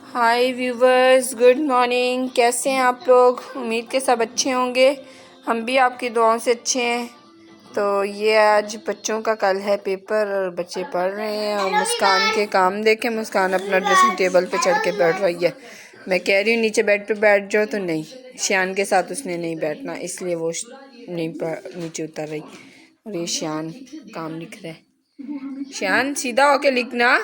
हाय viewers, good morning. कैसे हैं आप लोग? उम्मीद के सब अच्छे होंगे। हम भी आपकी दुआओं से अच्छे हैं। तो ये आज बच्चों का कल है पेपर और बच्चे पढ़ रहे हैं। और मुस्कान के काम देखें, मुस्कान अपना ड्रेसिंग टेबल पे चढ़ के बैठ रही है। मैं कह रही हूँ नीचे बेड पे बैठ जाओ, तो नहीं, शियान के साथ उसने नहीं बैठना, इसलिए वो नहीं नीचे उतर रही। और ये शियान काम लिख रहा है। शियान सीधा होके लिखना,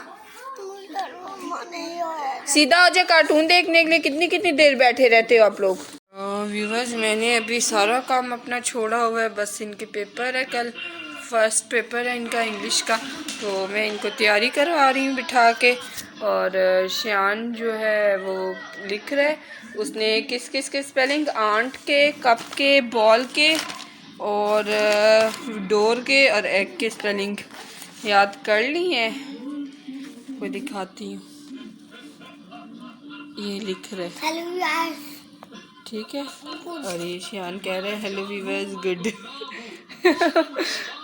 सीधा हो जाए। कार्टून देखने के लिए कितनी कितनी देर बैठे रहते हो आप लोग। व्यूवर्स, मैंने अभी सारा काम अपना छोड़ा हुआ है। बस इनके पेपर है, कल फर्स्ट पेपर है इनका इंग्लिश का, तो मैं इनको तैयारी करवा रही हूँ बिठा के। और शियान जो है वो लिख रहा है। उसने किस किस के स्पेलिंग, आंट के, कप के, बॉल के और डोर के और एग के स्पेलिंग याद कर ली है। कोई दिखाती हूँ, ये लिख रहे हैं, ठीक है। और ये शियान कह रहे हैं हेलो वीवर्स गुड।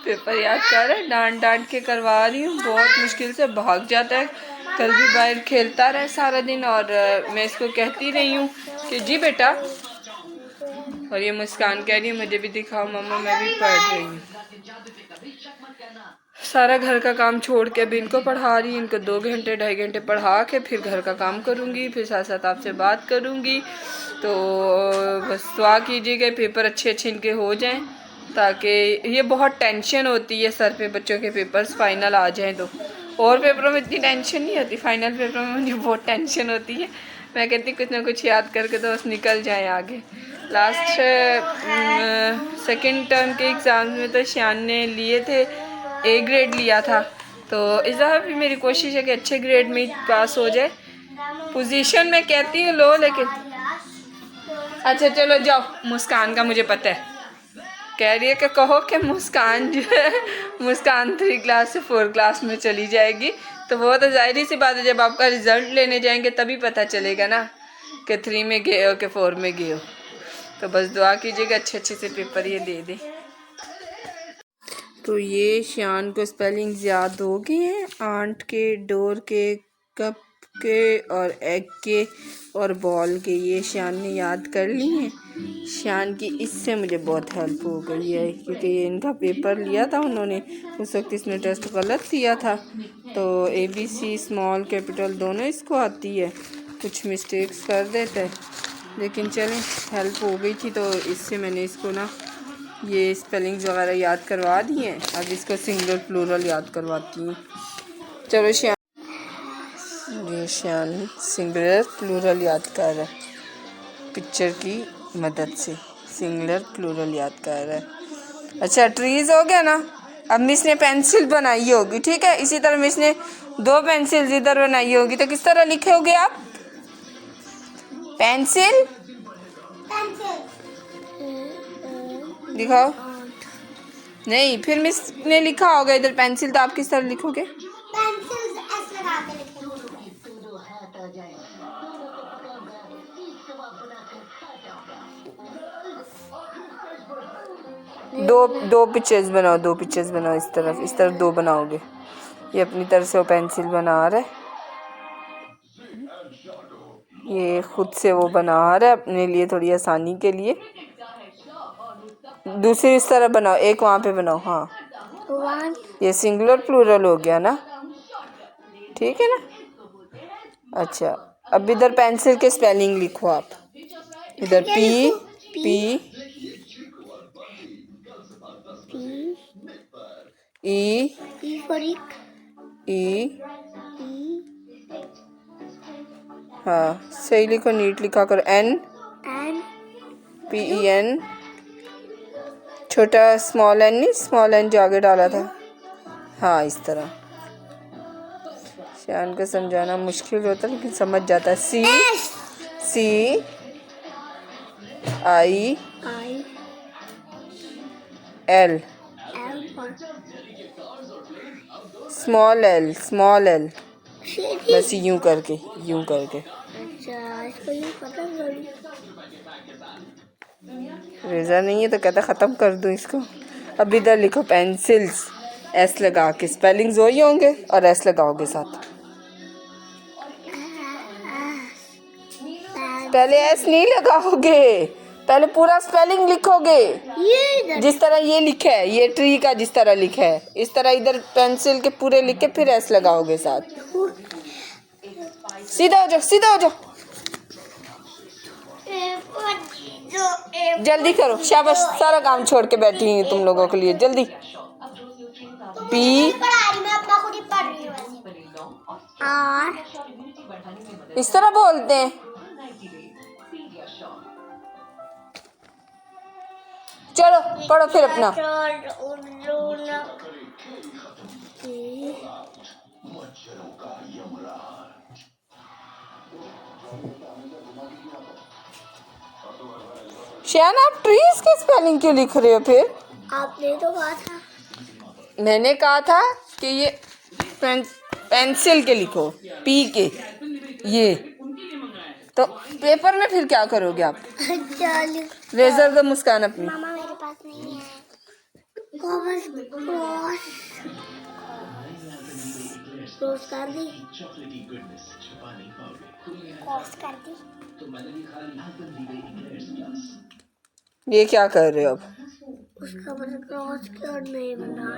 पेपर याद कर रहे हैं, डांट डांट के करवा रही हूँ। बहुत मुश्किल से भाग जाता है। कल भी बाहर खेलता रहे सारा दिन, और मैं इसको कहती रही हूँ कि जी बेटा। और ये मुस्कान कह रही है मुझे भी दिखाओ मम्मा, मैं भी पढ़ रही हूँ। सारा घर का काम छोड़ के अभी इनको पढ़ा रही। इनको 2 घंटे 2.5 घंटे पढ़ा के फिर घर का काम करूँगी, फिर साथ साथ आपसे बात करूँगी। तो बस दुआ कीजिएगा पेपर अच्छे अच्छे इनके हो जाएं, ताकि ये बहुत टेंशन होती है सर पे बच्चों के पेपर्स फाइनल आ जाएं। तो और पेपरों में इतनी टेंशन नहीं होती, फाइनल पेपरों में मुझे बहुत टेंशन होती है। मैं कहती कुछ ना कुछ याद करके तो बस निकल जाएं आगे। लास्ट सेकंड टर्म के एग्ज़ाम में तो शियान ने लिए थे, A ग्रेड लिया था। तो इस दफ़ा भी मेरी कोशिश है कि अच्छे ग्रेड में पास हो जाए। पोजीशन में कहती हूँ लो, लेकिन अच्छा चलो जाओ। मुस्कान का मुझे पता है, कह रही है कि कहो कि मुस्कान जो है, मुस्कान 3 क्लास से 4 क्लास में चली जाएगी। तो वो तो जाहिर सी बात है, जब आपका रिज़ल्ट लेने जाएंगे तभी पता चलेगा ना कि 3 में गए हो कि 4 में गए हो। तो बस दुआ कीजिएगा अच्छे अच्छे से पेपर ये दे दे। तो ये शियान को स्पेलिंग्स याद हो गए हैं, आंट के, डोर के, कप के और एग के और बॉल के। ये शियान ने याद कर ली हैं। शियान की इससे मुझे बहुत हेल्प हो गई है, क्योंकि ये इनका पेपर लिया था उन्होंने, उस वक्त इसने टेस्ट गलत दिया था। तो ABC स्मॉल कैपिटल दोनों इसको आती है, कुछ मिस्टेक्स कर देता है, लेकिन चलें हेल्प हो गई थी। तो इससे मैंने इसको ना ये स्पेलिंग्स वगैरह याद करवा दी हैं। अब इसको सिंगुलर प्लूरल याद करवाती हूँ। चलो शियान, ये शियान सिंगुलर प्लूरल याद कर रहा है, पिक्चर की मदद से सिंगुलर प्लूरल याद कर रहा है। अच्छा ट्रीज हो गया ना। अब मिस ने पेंसिल बनाई होगी, ठीक है। इसी तरह मिस ने 2 पेंसिल इधर बनाई होगी, तो किस तरह लिखोगे आप? पेंसिल दिखाओ। नहीं, फिर मिस ने लिखा होगा इधर पेंसिल, तो आप किस तरह लिखोगे? पेंसिल ऐसे लगा के लिखेंगे। दो पिक्चर्स बनाओ, 2 पिक्चर्स बनाओ। इस तरफ 2 बनाओगे। ये अपनी तरफ से वो पेंसिल बना रहा है, ये खुद से वो बना रहा है अपने लिए, थोड़ी आसानी के लिए। दूसरी इस तरह बनाओ, एक वहाँ पे बनाओ। हाँ, ये सिंगुलर प्लूरल हो गया ना, ठीक है ना। अच्छा, अब इधर पेंसिल के स्पेलिंग लिखो आप। इधर पी ई ई, हाँ सही लिखो, नीट लिखा करो। NPEN, छोटा स्मॉल एन नहीं, स्मॉल एन जो आगे डाला था। हाँ इस तरह। शियान को समझाना मुश्किल होता है, लेकिन समझ जाता है। CI L, स्मॉल एल, बस यूं करके। अच्छा, इसको यूं खत्म करूं? रेज़र नहीं है तो कहता ख़त्म कर दूं इसको। अब इधर लिखो पेंसिल्स, S लगा के। स्पेलिंग्स वही होंगे और S लगाओगे साथ। पहले एस नहीं लगाओगे, पहले पूरा स्पेलिंग लिखोगे। जिस तरह ये लिखा है, ये ट्री का जिस तरह लिखा है, इस तरह इधर पेंसिल के पूरे लिख के फिर एस लगाओगे साथ। सीधा हो जाओ, सीधा हो जाओ, जल्दी करो। शाबाश, सारा काम छोड़ के बैठी हूँ तुम लोगों के लिए। जल्दी। पी इस तरह बोलते हैं। चलो पढ़ो फिर अपना। शान, आप ट्रीज के स्पेलिंग क्यों लिख रहे हो फिर? आपने तो कहा था। मैंने कहा था कि ये पेंसिल के लिखो, पी के। ये तो पेपर में फिर क्या करोगे आप? रेजर दो मुस्कान अपनी। मामा मेरे पास नहीं है। क्रॉस कर दी। क्रॉस कर दी। ये क्या कर रहे हो अब? उसका क्रॉस क्यों नहीं बना?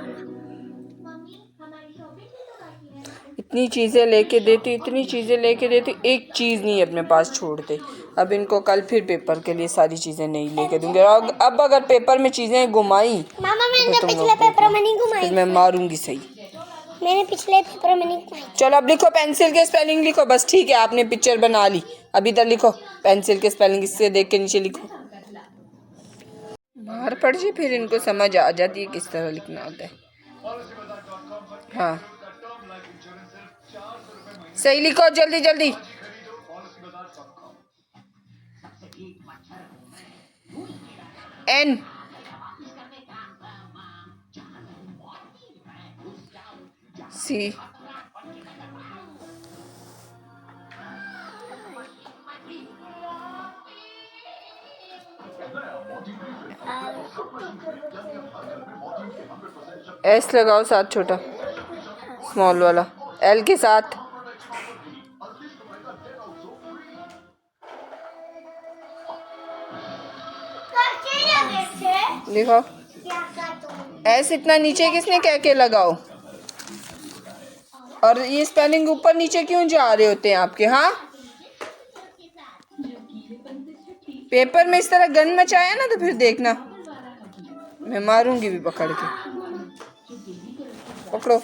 इतनी चीज़ें लेके देती, इतनी चीज़ें लेके देती, एक चीज़ नहीं अपने पास छोड़ते। अब इनको कल फिर पेपर के लिए सारी चीज़ें नहीं लेके दूंगी। और अब अगर पेपर में चीज़ें घुमाई, मामा मैंने तो पिछले पेपर में नहीं घुमाई, मैं मारूंगी सही। मैंने पिछले पेपर में नहीं घुमाई। चलो अब लिखो, पेंसिल के स्पेलिंग लिखो बस। ठीक है, आपने पिक्चर बना ली, अब इधर लिखो पेंसिल के स्पेलिंग, इससे देख के नीचे लिखो। बाहर पढ़ जाए फिर इनको समझ आ जाती है किस तरह लिखना होता है। हाँ सही लिखो, जल्दी जल्दी। एन सी एस लगाओ साथ, छोटा स्मॉल वाला एल के साथ। लिखो एस इतना नीचे किसने कह के लगाओ? और ये स्पेलिंग ऊपर नीचे क्यों जा रहे होते हैं आपके? हाँ, पेपर में इस तरह गन मचाया ना तो फिर देखना मैं मारूंगी भी पकड़ के। पकड़ो।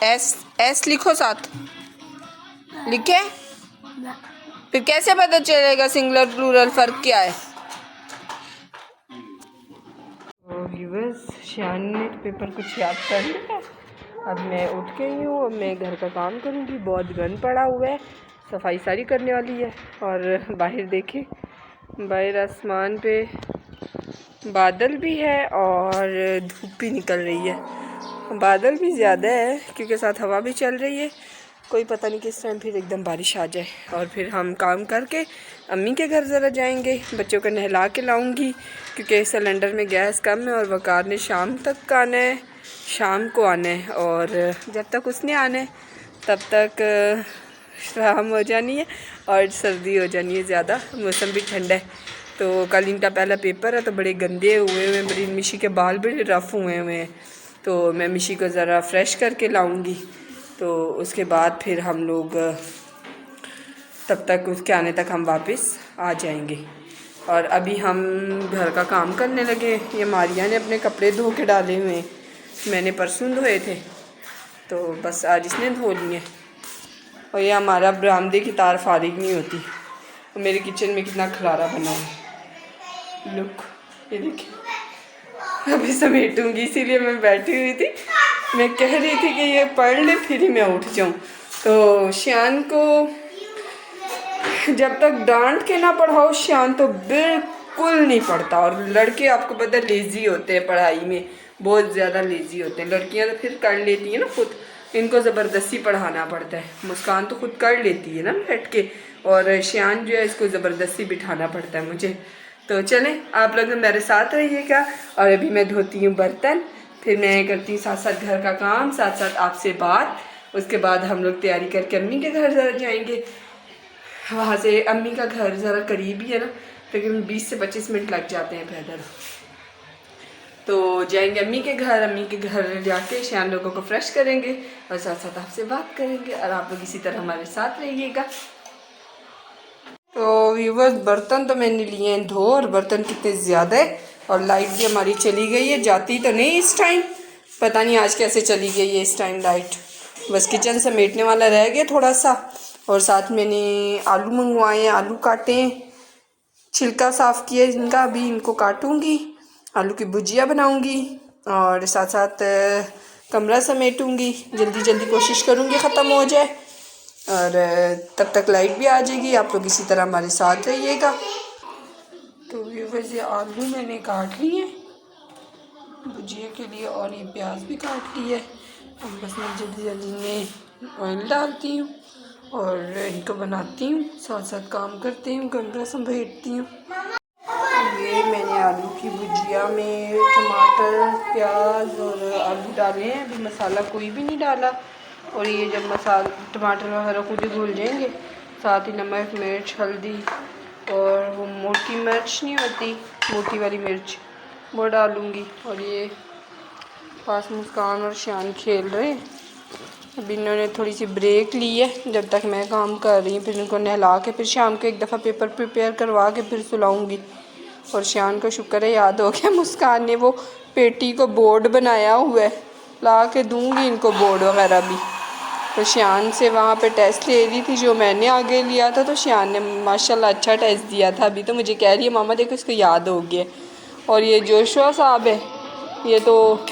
एस एस लिखो साथ। लिखे? फिर कैसे पता चलेगा सिंगुलर प्लूरल फर्क क्या है? शान ने पेपर कुछ याद कर लिया। अब मैं उठ गई हूँ, अब मैं घर का काम करूँगी। बहुत गंद पड़ा हुआ है, सफाई सारी करने वाली है। और बाहर देखें, बाहर आसमान पे बादल भी है और धूप भी निकल रही है। बादल भी ज़्यादा है क्योंकि साथ हवा भी चल रही है। कोई पता नहीं किस टाइम फिर एकदम बारिश आ जाए। और फिर हम काम करके अम्मी के घर ज़रा जाएंगे, बच्चों को नहला के लाऊंगी क्योंकि सिलेंडर में गैस कम है। और वकार ने शाम तक आना है, शाम को आना है। और जब तक उसने आना है तब तक शाम हो जानी है और सर्दी हो जानी है ज़्यादा। मौसम भी ठंडा है। तो कल इनका पहला पेपर है तो बड़े गंदे हुए हैं, बड़ी मिशी के बाल बड़े रफ़ हुए हैं। तो मैं मिशी को ज़रा फ्रेश करके लाऊंगी। तो उसके बाद फिर हम लोग तब तक उसके आने तक हम वापस आ जाएंगे। और अभी हम घर का काम करने लगे। ये मारिया ने अपने कपड़े धो के डाले हुए हैं, मैंने परसों धोए थे तो बस आज इसने धो लिए। और ये हमारा बरामदे की तार फारिग नहीं होती। तो मेरे किचन में कितना खलारा बना है, लुक ये देखिए। अभी समेटूंगी, इसीलिए मैं बैठी हुई थी। मैं कह रही थी कि ये पढ़ ले फिर ही मैं उठ जाऊं। तो शान को जब तक डांट के ना पढ़ाओ, शान तो बिल्कुल नहीं पढ़ता। और लड़के आपको पता है लेज़ी होते हैं, पढ़ाई में बहुत ज़्यादा लेज़ी होते हैं। लड़कियां तो फिर कर लेती हैं ना खुद, इनको ज़बरदस्ती पढ़ाना पड़ता है। मुस्कान तो खुद कर लेती है ना बैठ के, और शान जो है इसको ज़बरदस्ती बिठाना पड़ता है मुझे। तो चलें, आप लोग मेरे साथ रहिएगा। और अभी मैं धोती हूँ बर्तन फिर मैं करती हूँ साथ साथ घर का काम, साथ साथ आपसे बात। उसके बाद हम लोग तैयारी करके अम्मी के घर ज़रा जाएंगे। वहाँ से अम्मी का घर ज़रा करीब ही है ना, तकरीबन 20 से 25 मिनट लग जाते हैं पैदल। तो जाएंगे अम्मी के घर जाके शान लोगों को फ्रेश करेंगे और साथ साथ आपसे बात करेंगे और आप लोग इसी तरह हमारे साथ रहिएगा। तो व्यूवर्स, बर्तन तो मैंने लिए हैं धो, और बर्तन कितने ज़्यादा है, और लाइट भी हमारी चली गई है। जाती तो नहीं इस टाइम, पता नहीं आज कैसे चली गई है इस टाइम लाइट। बस किचन समेटने वाला रह गया थोड़ा सा, और साथ मैंने आलू मंगवाए हैं, आलू काटे हैं, छिलका साफ़ किया इनका, अभी इनको काटूंगी, आलू की भुजिया बनाऊंगी, और साथ साथ कमरा समेटूंगी। जल्दी जल्दी कोशिश करूंगी ख़त्म हो जाए, और तब तक लाइट भी आ जाएगी। आप लोग इसी तरह हमारे साथ रहिएगा। तो व्यूअर्स, ये आलू मैंने काट लिए भुजिया के लिए, और ये प्याज भी काट ली है। अब बस मैं जल्दी जल्दी में ऑयल डालती हूँ और इनको बनाती हूँ, साथ साथ काम करती हूँ, कमरा समेटती हूँ। ये मैंने आलू की भुजिया में टमाटर, प्याज और आलू डाले हैं, अभी मसाला कोई भी नहीं डाला। और ये जब मसाला टमाटर वगैरह खुद ही घुल जाएंगे, साथ ही नमक, मिर्च, हल्दी, और वो मोटी मिर्च नहीं होती, मोटी वाली मिर्च, वो डालूँगी। और ये पास मुस्कान और शान खेल रहे हैं, अभी इन्होंने थोड़ी सी ब्रेक ली है जब तक मैं काम कर रही हूँ। फिर इनको नहला के फिर शाम को एक दफ़ा पेपर प्रिपेयर करवा के फिर सुलाऊँगी। और शान को शुक्र है याद हो गया, मुस्कान ने वो पेटी को बोर्ड बनाया हुआ है, ला के दूँगी इनको बोर्ड वगैरह भी। तो शान से वहाँ पे टेस्ट ले रही थी जो मैंने आगे लिया था, तो शान ने माशाल्लाह अच्छा टेस्ट दिया था। अभी तो मुझे कह रही है मामा देखो इसको याद हो गया। और ये जोशुआ साहब है, ये तो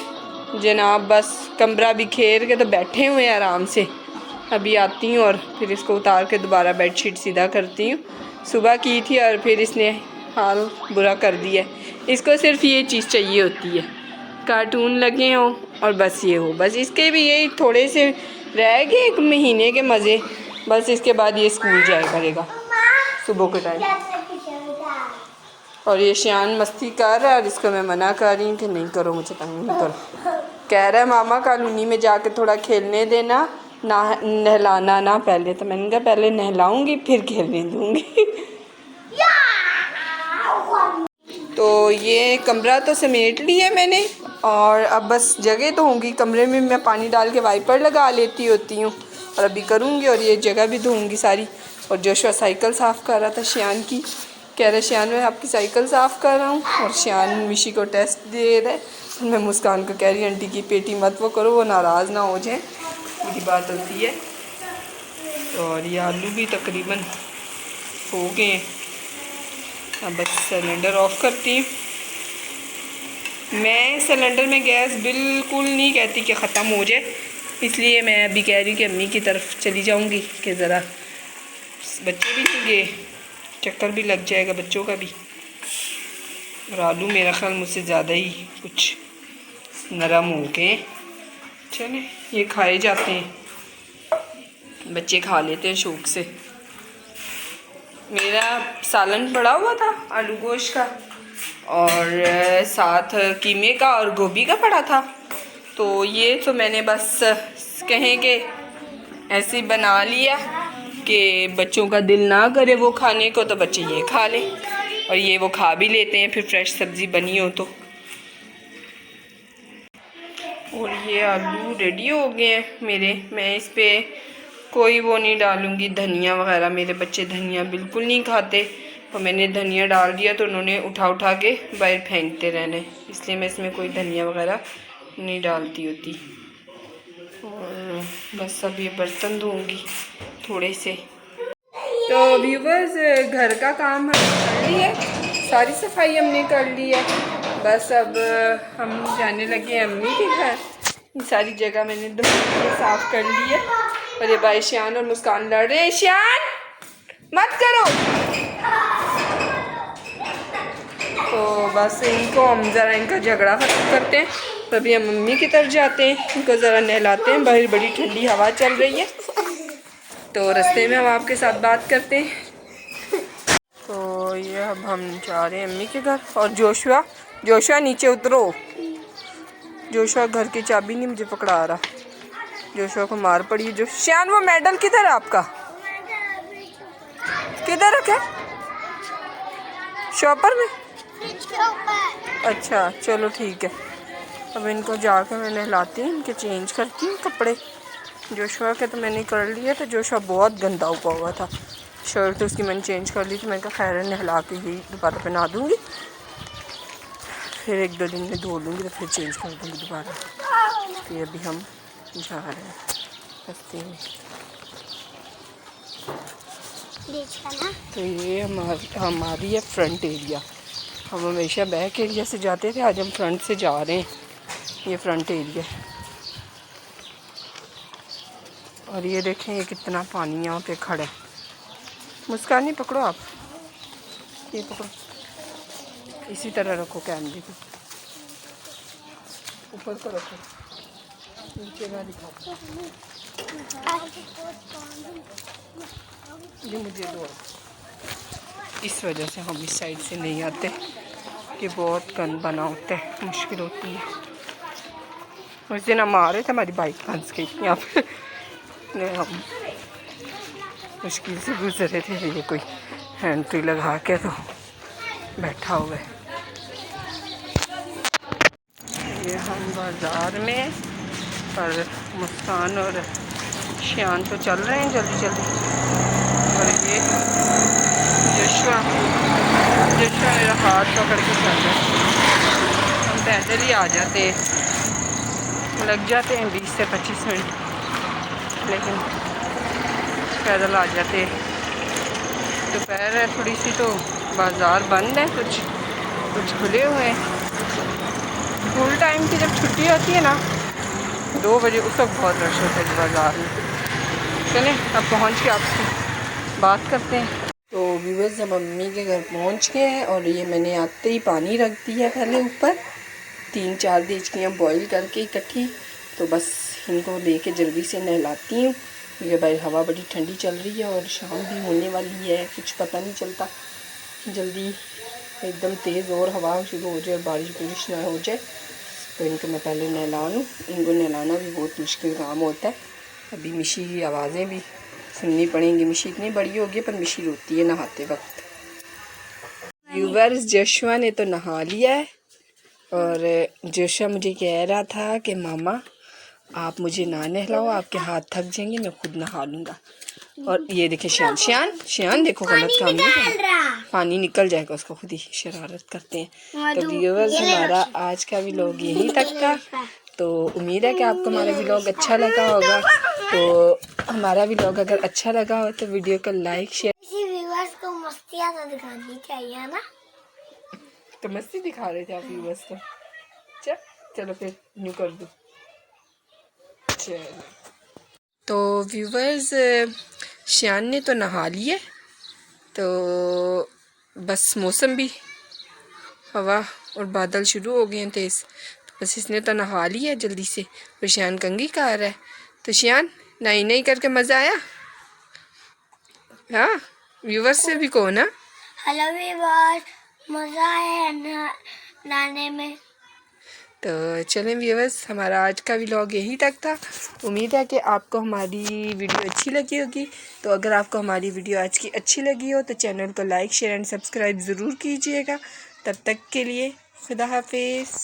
जनाब बस कमरा बिखेर के तो बैठे हुए हैं आराम से। अभी आती हूँ और फिर इसको उतार के दोबारा बेडशीट सीधा करती हूँ। सुबह की थी और फिर इसने हाल बुरा कर दिया। इसको सिर्फ ये चीज़ चाहिए होती है, कार्टून लगे हों और बस ये हो, बस इसके भी यही थोड़े से रह गए 1 महीने के मज़े, बस इसके बाद ये स्कूल जाया करेगा सुबह के टाइम। और ये शान मस्ती कर रहा है और इसको मैं मना कर रही हूँ कि नहीं करो, मुझे तंग नहीं करो। कह रहा है मामा कॉलोनी में जाके थोड़ा खेलने देना, ना नहलाना ना पहले। तो मैंने कहा पहले नहलाऊंगी फिर खेलने दूँगी। तो ये कमरा तो समेट लिया मैंने, और अब बस जगह तो होंगी कमरे में, मैं पानी डाल के वाइपर लगा लेती होती हूँ और अभी करूँगी। और ये जगह भी धोऊंगी सारी। और जोशुआ साइकिल साफ़ कर रहा था शान की, कह रहे शान मैं आपकी साइकिल साफ़ कर रहा हूँ, और शान मिशी को टेस्ट दे रहा है। मैं मुस्कान को कह रही आंटी की पेटी मत वो करो, वो नाराज़ ना हो जाए, बुरी बात होती है। और ये आलू भी तकरीबन हो गए हैं, अब बस सिलेंडर ऑफ करती हूँ। मैं सिलेंडर में गैस बिल्कुल नहीं कहती कि ख़त्म हो जाए, इसलिए मैं अभी कह रही हूँ कि अम्मी की तरफ चली जाऊँगी कि ज़रा बच्चे भी नहीं गए, चक्कर भी लग जाएगा बच्चों का भी। और आलू मेरा ख्याल मुझसे ज़्यादा ही कुछ नरम हो गए। चले ये खाए जाते हैं, बच्चे खा लेते हैं शौक़ से। मेरा सालन पड़ा हुआ था आलू गोश्त का, और साथ कीमे का और गोभी का पड़ा था। तो ये तो मैंने बस कहें कि ऐसे बना लिया कि बच्चों का दिल ना करे वो खाने को, तो बच्चे ये खा लें, और ये वो खा भी लेते हैं फिर फ्रेश सब्ज़ी बनी हो तो। और ये आलू रेडी हो गए हैं मेरे। मैं इस पर कोई वो नहीं डालूँगी धनिया वगैरह, मेरे बच्चे धनिया बिल्कुल नहीं खाते, और मैंने धनिया डाल दिया तो उन्होंने उठा उठा के बाहर फेंकते रहने, इसलिए मैं इसमें कोई धनिया वगैरह नहीं डालती होती। और बस अब ये बर्तन धोऊंगी थोड़े से। तो व्यूवर्स, घर का काम हमने कर लिया, सारी सफाई हमने कर ली है, बस अब हम जाने लगे अम्मी के घर। ये सारी जगह मैंने साफ़ कर ली है। और ये भाई शान और मुस्कान लड़ रहे हैं, शान मत करो। तो बस इनको हम ज़रा इनका झगड़ा ख़त्म करते हैं, तभी हम मम्मी की तरफ जाते हैं, इनको ज़रा नहलाते हैं। बाहर बड़ी ठंडी हवा चल रही है, तो रास्ते में हम आपके साथ बात करते हैं। तो ये अब हम जा रहे हैं अम्मी के घर। और जोशुआ नीचे उतरो, जोशुआ घर की चाबी नहीं मुझे पकड़ा रहा। जोशुआ को मार पड़ी। जो शान वो मेडल किधर है आपका? किधर रखे? शॉपर में। अच्छा चलो ठीक है। अब इनको जाकर मैं नहलाती हूँ, इनके चेंज करती हूँ कपड़े। जोशुआ के तो मैंने कर लिया था। जोशुआ बहुत गंदा हुआ था। शर्ट तो उसकी मैंने चेंज कर ली थी। मैं कहा खैर नहला के ही दोबारा पहना दूँगी, फिर 1-2 दिन में धो लूँगी तो फिर चेंज कर दूँगी दोबारा। तो अभी हम जा रहे हैं रास्ते में। तो ये हमारी है फ्रंट एरिया। हम हमेशा बैक एरिया से जाते थे, आज हम फ्रंट से जा रहे हैं। ये फ्रंट एरिया है। और ये देखें ये कितना पानी यहाँ पे खड़ा है। मुस्कानी पकड़ो आप, ये पकड़ो, इसी तरह रखो कैमरे को, ऊपर को रखो, नीचे ना दिखाओ। ये मुझे दो। इस वजह से हम इस साइड से नहीं आते कि बहुत गंद बना होता है, मुश्किल होती है। उस दिन हम आ रहे थे, हमारी बाइक फंस गई यहाँ पे। हम मुश्किल से गुजरे थे। ये कोई हैंड फ्री लगा के तो बैठा हुआ है। ये हम बाज़ार में, और मुस्कान और शान तो चल रहे हैं जल्दी जल्दी। और ये जोशुआ मेरा हाथ पकड़ के चल रहा है। हम पैदल ही आ जाते, लग जाते हैं 20 से 25 मिनट, लेकिन पैदल आ जाते। दोपहर है थोड़ी सी तो बाज़ार बंद है, कुछ खुले हुए हैं। स्कूल टाइम की जब छुट्टी होती है ना 2 बजे, उस वक्त बहुत रश होता है बाज़ार में। चलें अब पहुंच के आपसे बात करते हैं। तो व्यूअर्स अब मम्मी के घर पहुंच गए हैं, और ये मैंने आते ही पानी रख दिया पहले ऊपर, 3-4 देचकियाँ बॉईल करके इकट्ठी। तो बस इनको लेके जल्दी से नहलाती हूँ, क्योंकि भाई हवा बड़ी ठंडी चल रही है और शाम भी होने वाली है, कुछ पता नहीं चलता। जल्दी एकदम तेज़ और हवा शुरू हो जाए और बारिश ना हो जाए, तो इनको मैं पहले नहला लूँ। इनको नहलाना भी बहुत मुश्किल काम होता है। अभी मिशी की आवाज़ें भी सुननी पड़ेंगी। मिशी इतनी बड़ी होगी पर मिशी रोती है नहाते वक्त। व्यूअर्स जोशुआ ने तो नहा लिया है, और जोशुआ मुझे कह रहा था कि मामा आप मुझे ना नहलाओ, आपके हाथ थक जाएंगे, मैं खुद नहा लूँगा। और ये देखे शान देखो गलत काम नहीं करना, पानी निकल जाएगा उसको, खुद ही शरारत करते हैं। तो व्यूअर्स हमारा आज का व्लॉग यहीं तक था। तो उम्मीद है कि आपको हमारा व्लॉग अच्छा लगा होगा। तो हमारा व्लॉग अगर अच्छा लगा हो तो वीडियो को लाइक शेयर। व्यूअर्स को मस्तियाँ तो दिखानी चाहिए ना। तो मस्ती दिखा रहे थे आप व्यूअर्स को। चलो फिर न्यू कर दो। तो व्यूअर्स शान ने तो नहा लिए, तो बस मौसम भी हवा और बादल शुरू हो गए हैं तेज़, तो बस इसने तो नहा लिया जल्दी से। और शान कंघी खा रहा है। तो शान नहीं करके मज़ा आया? हाँ व्यूअर्स से भी कहो ना। हेलो व्यूअर्स, मज़ा आया नहाने में। तो चलें व्यूअर्स, हमारा आज का व्लॉग यहीं तक था। उम्मीद है कि आपको हमारी वीडियो अच्छी लगी होगी। तो अगर आपको हमारी वीडियो आज की अच्छी लगी हो तो चैनल को लाइक शेयर एंड सब्सक्राइब ज़रूर कीजिएगा। तब तक के लिए खुदा हाफिज़।